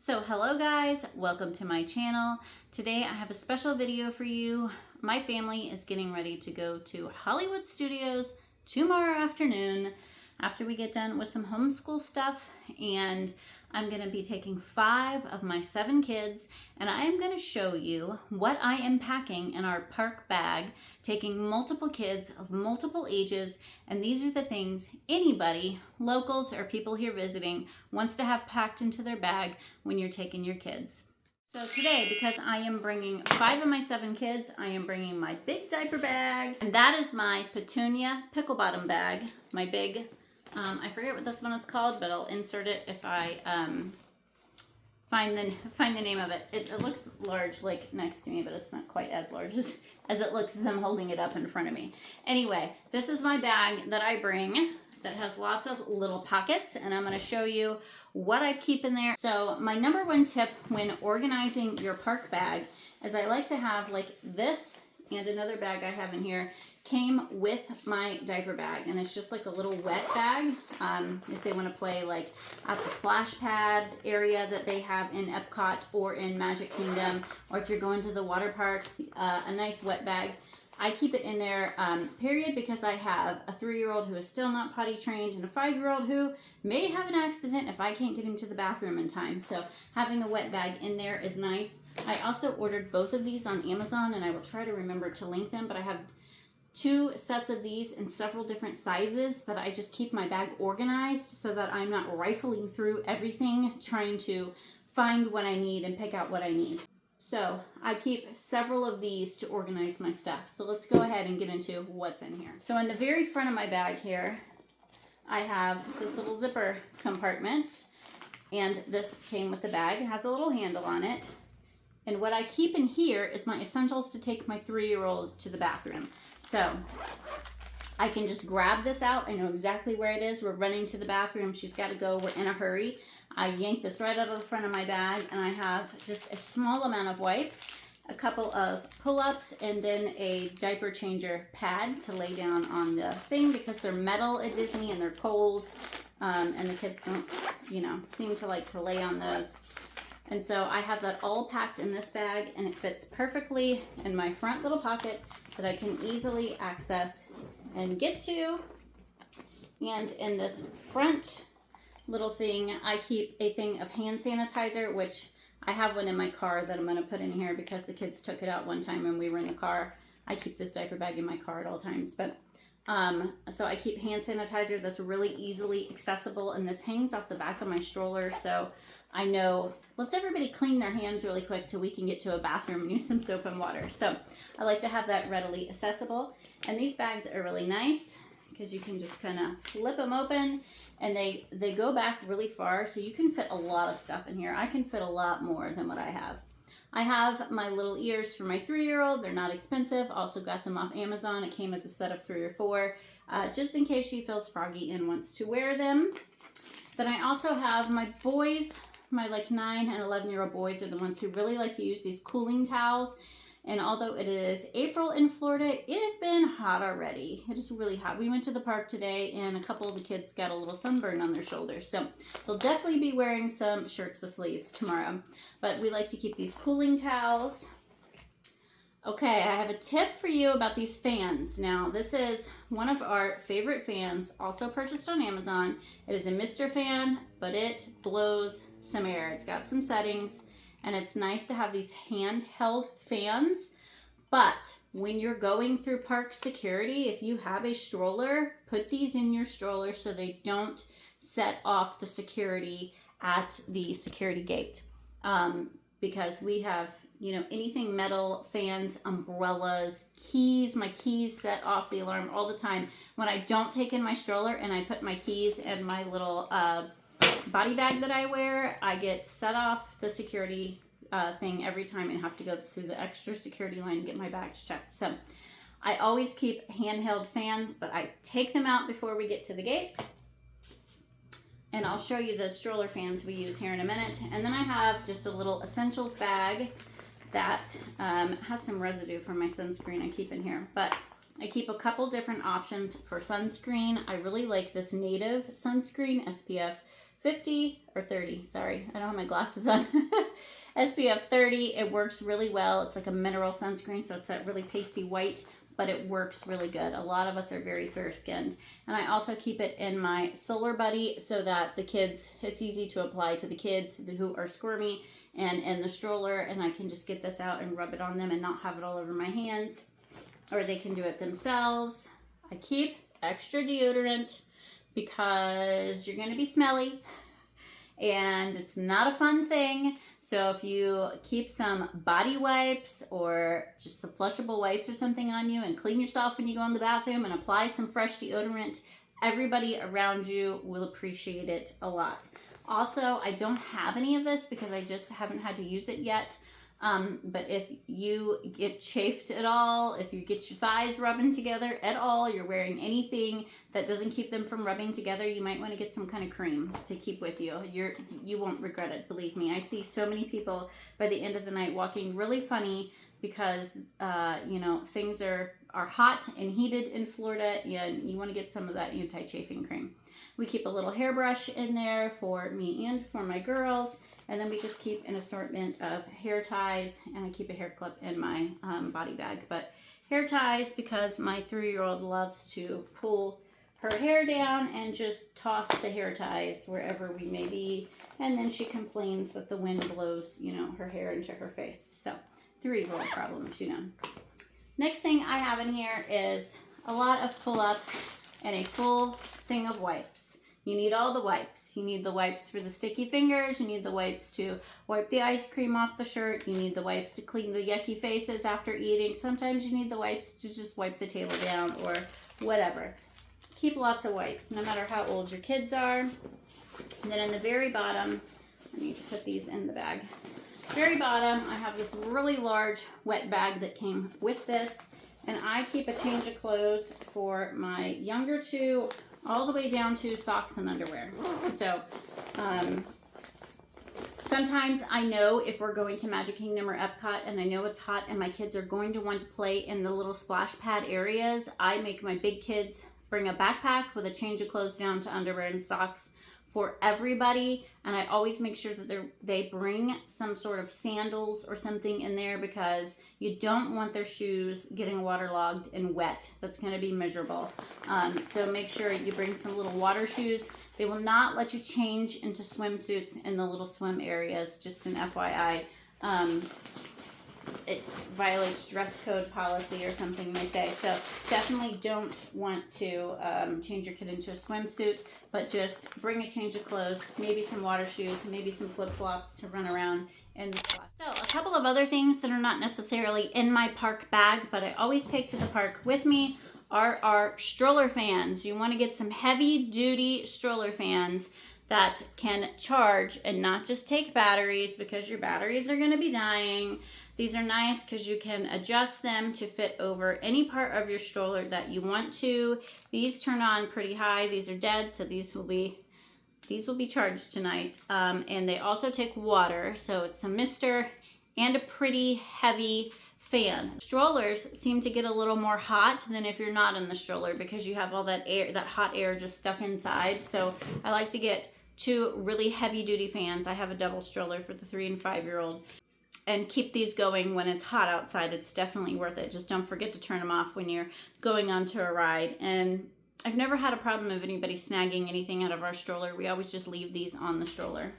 So hello guys, welcome to my channel. Today I have a special video for you. My family is getting ready to go to Hollywood Studios tomorrow afternoon after we get done with some homeschool stuff, and I'm going to be taking 5 of my 7 kids and I am going to show you what I am packing in our park bag, taking multiple kids of multiple ages, and these are the things anybody, locals or people here visiting, wants to have packed into their bag when you're taking your kids. So today, because I am bringing 5 of my 7 kids, I am bringing my big diaper bag, and that is my Petunia pickle bottom bag, my big, I forget what this one is called, but I'll insert it if I find the name of it. It looks large, like next to me, but it's not quite as large as it looks as I'm holding it up in front of me. Anyway, this is my bag that I bring that has lots of little pockets, and I'm going to show you what I keep in there. So my number one tip when organizing your park bag is I like to have, like, this and another bag I have in here came with my diaper bag, and it's just like a little wet bag if they want to play like at the splash pad area that they have in Epcot or in Magic Kingdom, or if you're going to the water parks, a nice wet bag. I keep it in there, period, because I have a 3-year-old who is still not potty trained and a 5-year-old who may have an accident if I can't get him to the bathroom in time. So having a wet bag in there is nice. I also ordered both of these on Amazon, and I will try to remember to link them, but I have 2 sets of these in several different sizes that I just keep my bag organized so that I'm not rifling through everything trying to find what I need and pick out what I need. So I keep several of these to organize my stuff. So let's go ahead and get into what's in here. So in the very front of my bag here, I have this little zipper compartment, and this came with the bag. It has a little handle on it. And what I keep in here is my essentials to take my 3-year-old to the bathroom. So I can just grab this out. I know exactly where it is. We're running to the bathroom. She's got to go. We're in a hurry. I yank this right out of the front of my bag, and I have just a small amount of wipes, a couple of pull-ups, and then a diaper changer pad to lay down on the thing because they're metal at Disney and they're cold, and the kids don't, seem to like to lay on those. And so I have that all packed in this bag, and it fits perfectly in my front little pocket that I can easily access and get to. And in this front little thing, I keep a thing of hand sanitizer, which I have one in my car that I'm going to put in here because the kids took it out one time when we were in the car. I keep this diaper bag in my car at all times. But so I keep hand sanitizer that's really easily accessible, and this hangs off the back of my stroller, so I know, let's everybody clean their hands really quick till we can get to a bathroom and use some soap and water. So I like to have that readily accessible. And these bags are really nice because you can just kind of flip them open, and they go back really far, so you can fit a lot of stuff in here. I can fit a lot more than what I have. I have my little ears for my 3-year-old. They're not expensive. Also got them off Amazon. It came as a set of 3 or 4, just in case she feels froggy and wants to wear them. Then I also have my boys. My 9 and 11-year-old boys are the ones who really like to use these cooling towels. And although it is April in Florida, it has been hot already. It is really hot. We went to the park today, and a couple of the kids got a little sunburn on their shoulders. So they'll definitely be wearing some shirts with sleeves tomorrow. But we like to keep these cooling towels. Okay, I have a tip for you about these fans. Now, this is one of our favorite fans, also purchased on Amazon. It is a Mr. fan, but it blows some air. It's got some settings, and it's nice to have these handheld fans. But when you're going through park security, if you have a stroller, put these in your stroller so they don't set off the security at the security gate. Because we have, anything metal, fans, umbrellas, keys. My keys set off the alarm all the time. When I don't take in my stroller and I put my keys in my little body bag that I wear, I get set off the security thing every time and have to go through the extra security line and get my bags checked. So I always keep handheld fans, but I take them out before we get to the gate. And I'll show you the stroller fans we use here in a minute. And then I have just a little essentials bag that has some residue from my sunscreen I keep in here. But I keep a couple different options for sunscreen. I really like this Native sunscreen, SPF 50 or 30. Sorry, I don't have my glasses on. SPF 30. It works really well. It's like a mineral sunscreen, so it's that really pasty white, but it works really good. A lot of us are very fair skinned. And I also keep it in my Solar Buddy so that the kids, it's easy to apply to the kids who are squirmy and in the stroller, and I can just get this out and rub it on them and not have it all over my hands, or they can do it themselves. I keep extra deodorant because you're gonna be smelly and it's not a fun thing. So if you keep some body wipes or just some flushable wipes or something on you and clean yourself when you go in the bathroom and apply some fresh deodorant, everybody around you will appreciate it a lot. Also, I don't have any of this because I just haven't had to use it yet. But if you get chafed at all, if you get your thighs rubbing together at all, you're wearing anything that doesn't keep them from rubbing together, you might want to get some kind of cream to keep with you. You won't regret it, believe me. I see so many people by the end of the night walking really funny because, things are hot and heated in Florida, and you want to get some of that anti-chafing cream. We keep a little hairbrush in there for me and for my girls. And then we just keep an assortment of hair ties, and I keep a hair clip in my body bag. But hair ties, because my 3-year-old loves to pull her hair down and just toss the hair ties wherever we may be. And then she complains that the wind blows, her hair into her face. So 3-year-old problems, Next thing I have in here is a lot of pull-ups and a full thing of wipes. You need all the wipes. You need the wipes for the sticky fingers. You need the wipes to wipe the ice cream off the shirt. You need the wipes to clean the yucky faces after eating. Sometimes you need the wipes to just wipe the table down or whatever. Keep lots of wipes, no matter how old your kids are. And then in the very bottom, I need to put these in the bag. Very bottom, I have this really large wet bag that came with this. And I keep a change of clothes for my younger two, all the way down to socks and underwear. So sometimes I know if we're going to Magic Kingdom or Epcot and I know it's hot and my kids are going to want to play in the little splash pad areas, I make my big kids bring a backpack with a change of clothes down to underwear and socks for everybody. And I always make sure that they bring some sort of sandals or something in there because you don't want their shoes getting waterlogged and wet. That's going to be miserable. So make sure you bring some little water shoes. They will not let you change into swimsuits in the little swim areas, just an FYI. It violates dress code policy or something, they say. So definitely don't want to change your kid into a swimsuit, but just bring a change of clothes, maybe some water shoes, maybe some flip-flops to run around in the splash. So a couple of other things that are not necessarily in my park bag, but I always take to the park with me are our stroller fans. You want to get some heavy-duty stroller fans that can charge and not just take batteries, because your batteries are going to be dying. These are nice because you can adjust them to fit over any part of your stroller that you want to. These turn on pretty high. These are dead, so these will be charged tonight. And they also take water, so it's a mister and a pretty heavy fan. Strollers seem to get a little more hot than if you're not in the stroller because you have all that air, that hot air just stuck inside. So I like to get 2 really heavy duty fans. I have a double stroller for the 3 and 5-year-old. And keep these going when it's hot outside. It's definitely worth it. Just don't forget to turn them off when you're going onto a ride. And I've never had a problem of anybody snagging anything out of our stroller. We always just leave these on the stroller.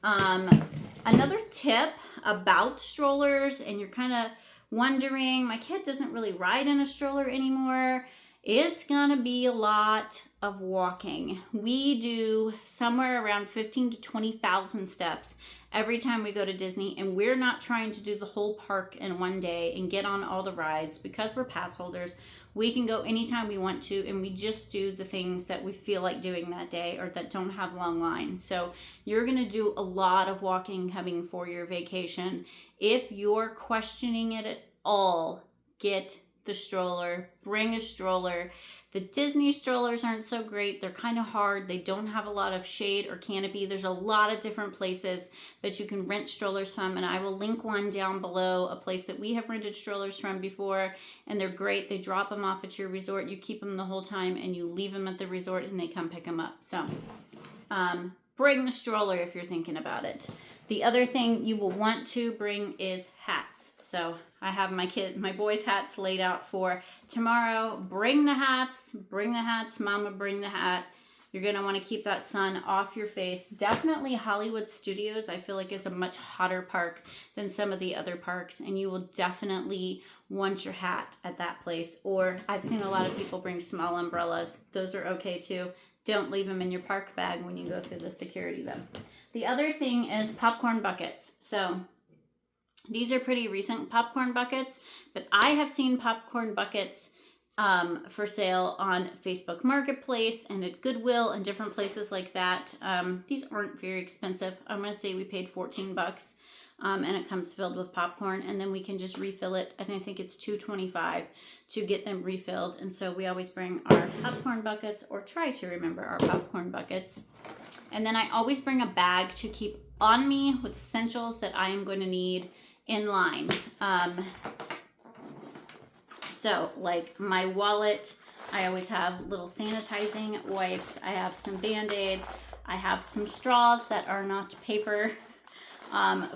Another tip about strollers, and you're kind of wondering, my kid doesn't really ride in a stroller anymore. It's gonna be a lot of walking. We do somewhere around 15 to 20,000 steps every time we go to Disney, and we're not trying to do the whole park in one day and get on all the rides. Because we're pass holders, we can go anytime we want to, and we just do the things that we feel like doing that day or that don't have long lines. So you're gonna do a lot of walking coming for your vacation. If you're questioning it at all, get the stroller, bring a stroller. The Disney strollers aren't so great. They're kind of hard. They don't have a lot of shade or canopy. There's a lot of different places that you can rent strollers from, and I will link one down below, a place that we have rented strollers from before, and they're great. They drop them off at your resort. You keep them the whole time, and you leave them at the resort, and they come pick them up. So bring the stroller if you're thinking about it. The other thing you will want to bring is hats. So I have my boys' hats laid out for tomorrow. Bring the hats, mama, bring the hat. You're gonna wanna keep that sun off your face. Definitely Hollywood Studios, I feel like is a much hotter park than some of the other parks, and you will definitely want your hat at that place. Or I've seen a lot of people bring small umbrellas. Those are okay too. Don't leave them in your park bag when you go through the security though. The other thing is popcorn buckets. So these are pretty recent popcorn buckets, but I have seen popcorn buckets for sale on Facebook Marketplace and at Goodwill and different places like that. These aren't very expensive. I'm going to say we paid $14, and it comes filled with popcorn, and then we can just refill it. And I think it's $2.25 to get them refilled. And so we always bring our popcorn buckets, or try to remember our popcorn buckets. And then I always bring a bag to keep on me with essentials that I am going to need in line. So like my wallet, I always have little sanitizing wipes. I have some Band-Aids. I have some straws that are not paper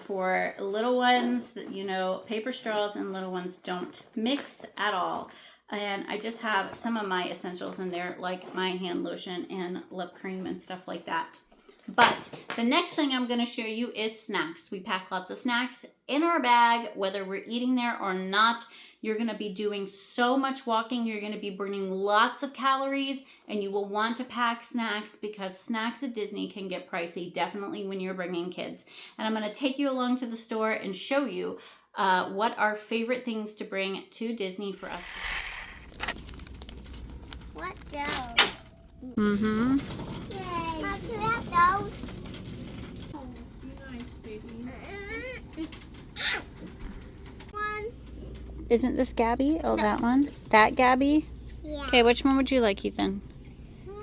for little ones. You know, paper straws and little ones don't mix at all. And I just have some of my essentials in there, like my hand lotion and lip cream and stuff like that. But the next thing I'm going to show you is snacks. We pack lots of snacks in our bag, whether we're eating there or not. You're going to be doing so much walking. You're going to be burning lots of calories, and you will want to pack snacks because snacks at Disney can get pricey, definitely when you're bringing kids. And I'm going to take you along to the store and show you what our favorite things to bring to Disney for us. What those? Mm-hmm. Yay. Mom, can we have those? Oh, be nice, baby. One. Isn't this Gabby? Oh, no. That one? That Gabby? Yeah. Okay, which one would you like, Ethan?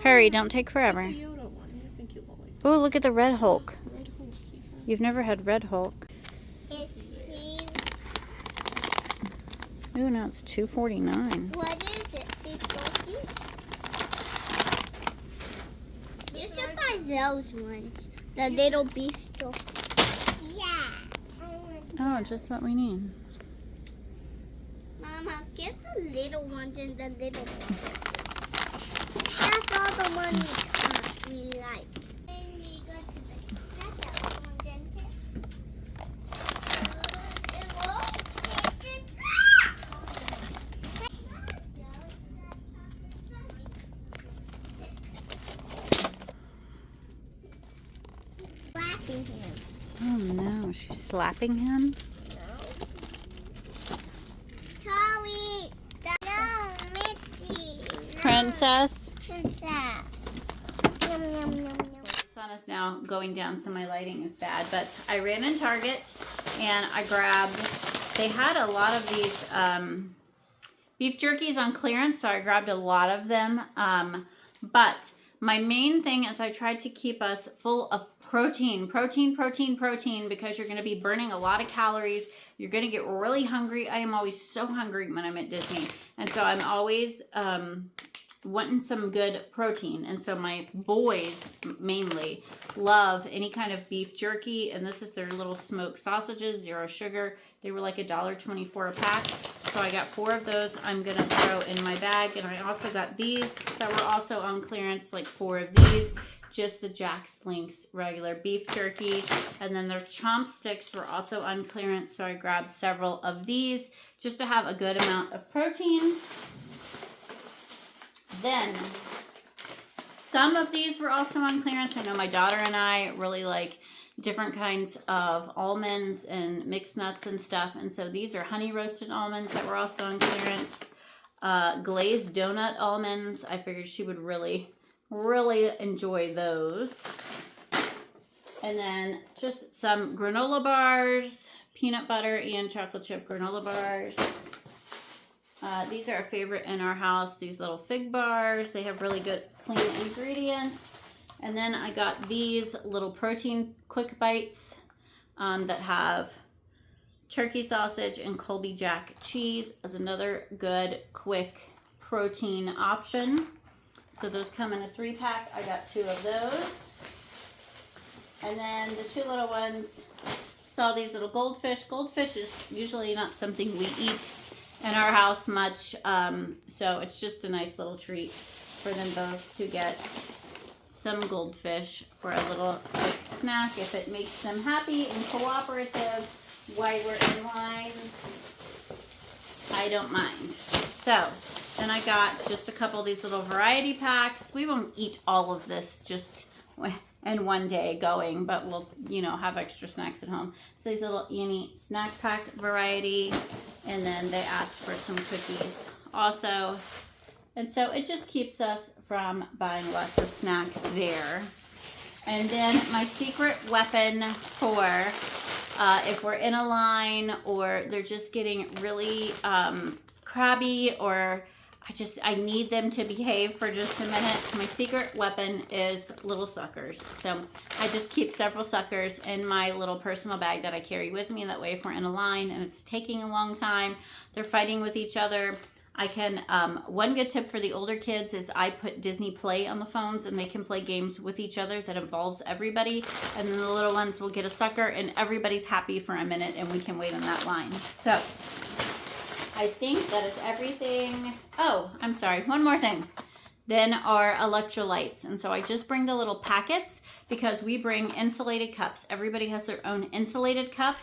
Hurry, don't take forever. The Yoda one. I think you will like. Oh, look at the Red Hulk. Red Hulk, Ethan. You've never had Red Hulk. It's Ooh, now it's $2.49. what is it? Beef jerky? You should buy those ones. The little beef jerky. Yeah. Oh, just what we need. Mama, get the little ones and the little ones. That's all the ones we like. And we go to the other ones and slapping him. Oh no, she's slapping him? Tommy, no, Mitzi. Princess? Princess. Yum, yum, yum, yum. The sun is now going down, so my lighting is bad, but I ran in Target and I grabbed, they had a lot of these beef jerkies on clearance, so I grabbed a lot of them. But my main thing is I tried to keep us full of protein, because you're going to be burning a lot of calories. You're going to get really hungry. I am always so hungry when I'm at Disney. And so I'm always wanting some good protein. And so my boys mainly love any kind of beef jerky. And this is their little smoked sausages, 0 sugar. They were like $1.24 a pack. So I got 4 of those I'm going to throw in my bag. And I also got these that were also on clearance, like 4 of these. Just the Jack's Links regular beef jerky. And then their chomp sticks were also on clearance, so I grabbed several of these just to have a good amount of protein. Then some of these were also on clearance. I know my daughter and I really like different kinds of almonds and mixed nuts and stuff. And so these are honey roasted almonds that were also on clearance. Glazed donut almonds. I figured she would really enjoy those. And then just some granola bars, peanut butter and chocolate chip granola bars. These are a favorite in our house, these little fig bars. They have really good clean ingredients. And then I got these little protein quick bites that have turkey sausage and Colby Jack cheese as another good quick protein option. So those come in a 3-pack. I got 2 of those. And then the two little ones saw these little goldfish. Goldfish is usually not something we eat in our house much, so it's just a nice little treat for them both to get some goldfish for a little quick snack if it makes them happy and cooperative while we're in line. I don't mind. So then I got just a couple of these little variety packs. We won't eat all of this just in one day going, but we'll, you know, have extra snacks at home. So these little Annie snack pack variety, and then they asked for some cookies also. And so it just keeps us from buying lots of snacks there. And then my secret weapon for if we're in a line or they're just getting really crabby, or I need them to behave for just a minute. My secret weapon is little suckers. So I just keep several suckers in my little personal bag that I carry with me. That way if we're in a line and it's taking a long time, they're fighting with each other, I can, one good tip for the older kids is I put Disney Play on the phones and they can play games with each other that involves everybody. And then the little ones will get a sucker and everybody's happy for a minute and we can wait on that line. So I think that is everything. Oh, I'm sorry. One more thing. Then our electrolytes. And so I just bring the little packets because we bring insulated cups. Everybody has their own insulated cup.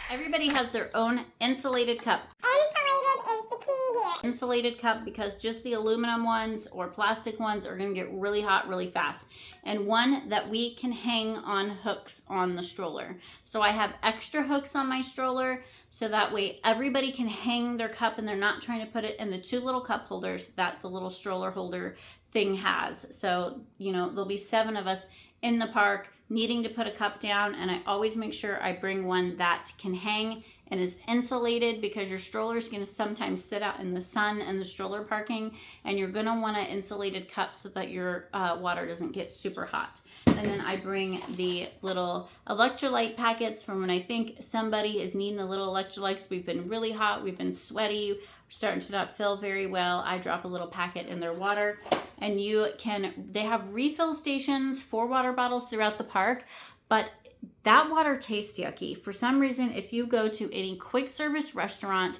Everybody has their own insulated cup. Insulated is the key here. Insulated cup because just the aluminum ones or plastic ones are going to get really hot really fast. And one that we can hang on hooks on the stroller. So I have extra hooks on my stroller so that way everybody can hang their cup and they're not trying to put it in the two little cup holders that the little stroller holder thing has. So, you know, there'll be 7 of us in the park needing to put a cup down, and I always make sure I bring one that can hang and is insulated because your stroller is going to sometimes sit out in the sun and the stroller parking, and you're going to want an insulated cup so that your water doesn't get super hot. And then I bring the little electrolyte packets from when I think somebody is needing a little electrolytes. We've been really hot, we've been sweaty, we're starting to not feel very well. I drop a little packet in their water, and they have refill stations for water bottles throughout the park, but that water tastes yucky. For some reason, if you go to any quick service restaurant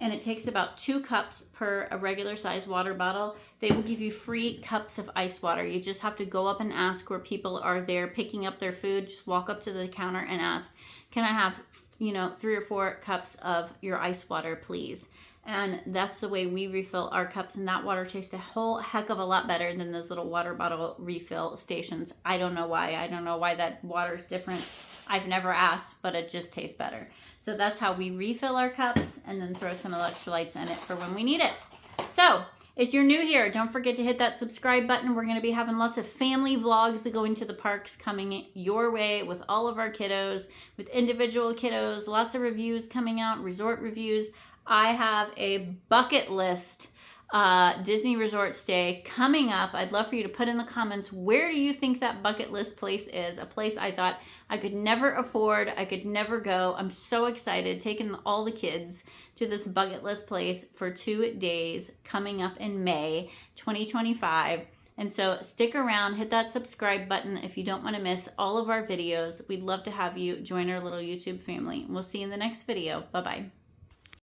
and it takes about 2 cups per a regular size water bottle, they will give you free cups of ice water. You just have to go up and ask where people are there picking up their food. Just walk up to the counter and ask, can I have, 3 or 4 cups of your ice water, please? And that's the way we refill our cups, and that water tastes a whole heck of a lot better than those little water bottle refill stations. I don't know why. I don't know why that water is different. I've never asked, but it just tastes better. So that's how we refill our cups and then throw some electrolytes in it for when we need it. So if you're new here, don't forget to hit that subscribe button. We're going to be having lots of family vlogs going to the parks coming your way with all of our kiddos, with individual kiddos, lots of reviews coming out, resort reviews. I have a bucket list Disney resort stay coming up. I'd love for you to put in the comments, where do you think that bucket list place is? A place I thought I could never afford, I could never go. I'm so excited, taking all the kids to this bucket list place for 2 days coming up in May 2025. And so stick around, hit that subscribe button if you don't want to miss all of our videos. We'd love to have you join our little YouTube family. We'll see you in the next video. Bye-bye.